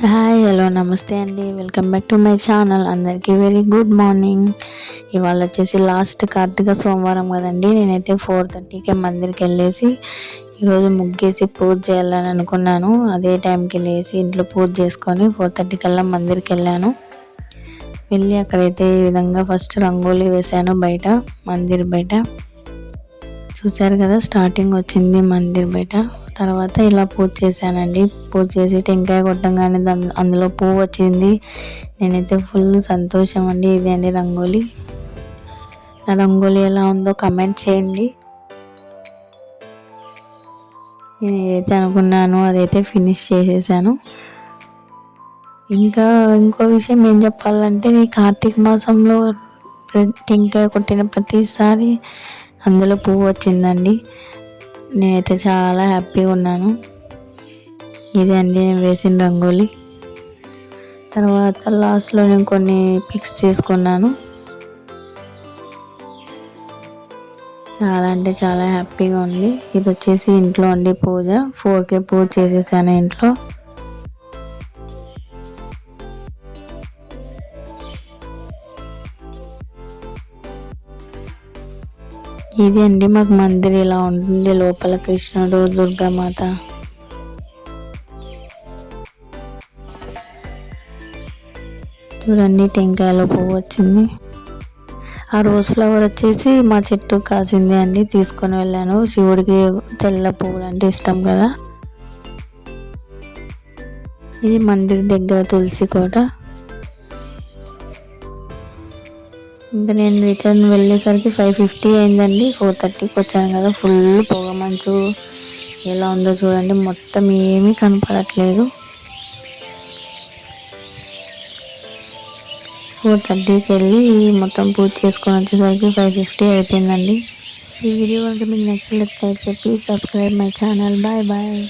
Hi hello నమస్తే అండి, welcome back to my channel. అందరికీ వెరీ గుడ్ మార్నింగ్. ఇవాళ వచ్చేసి లాస్ట్ కార్తీక సోమవారం కదండి. నేనైతే 4:30కి మందిర్కి వెళ్ళేసి ఈరోజు ముగ్గేసి పూజ చేయాలని అనుకున్నాను. అదే టైంకి లేచి ఇంట్లో పూజ చేసుకొని 4:30 కల్లా మందిర్కి వెళ్ళాను. వెళ్ళి అక్కడైతే ఈ విధంగా ఫస్ట్ రంగోలీ వేశాను బయట, మందిర్ బయట. చూశారు కదా, స్టార్టింగ్ వచ్చింది మందిర్ బయట. తర్వాత ఇలా పూజ చేశానండి. పూజ చేసి టెంకాయ కొట్టంగానే అందులో పువ్వు వచ్చింది. నేనైతే ఫుల్ సంతోషం అండి. ఇదే అండి రంగోలీ. నా రంగోలీ ఎలా ఉందో కమెంట్ చేయండి. నేను ఏదైతే అనుకున్నానో అదైతే ఫినిష్ చేసేసాను. ఇంకా ఇంకో విషయం ఏం చెప్పాలంటే, ఈ కార్తీక మాసంలో టెంకాయ కొట్టిన ప్రతిసారి అందులో పువ్వు వచ్చిందండి. నేనైతే చాలా హ్యాపీగా ఉన్నాను. ఇదే అండి నేను వేసిన రంగోలీ. తర్వాత లాస్ట్లో నేను కొన్ని పిక్స్ తీసుకున్నాను. చాలా అంటే చాలా హ్యాపీగా ఉంది. ఇది వచ్చేసి ఇంట్లో అండి పూజ. 4కే పూజ చేసేసాను ఇంట్లో. ఇది అండి మాకు మందిర్ ఇలా ఉంటుంది. లోపల కృష్ణుడు, దుర్గామాత. చూడండి టెంకాయలో పువ్వు వచ్చింది. ఆ రోజ్ ఫ్లవర్ వచ్చేసి మా చెట్టు కాసింది అండి, తీసుకొని వెళ్ళాను. శివుడికి తెల్ల పువ్వులు అంటే ఇష్టం కదా. ఇది మందిర్ దగ్గర తులసి కోట. ఇంకా నేను రిటర్న్ వెళ్ళేసరికి 5:50 అయిందండి. 4:30కి వచ్చాను కదా. ఫుల్ పొగ మంచు ఎలా ఉందో చూడండి, మొత్తం ఏమీ కనపడట్లేదు. 4:30కి వెళ్ళి మొత్తం పూజ చేసుకొని వచ్చేసరికి 5:50 అయిపోయిందండి. ఈ వీడియో కనుక మీకు నచ్చినట్లయితే please subscribe my channel. Bye bye.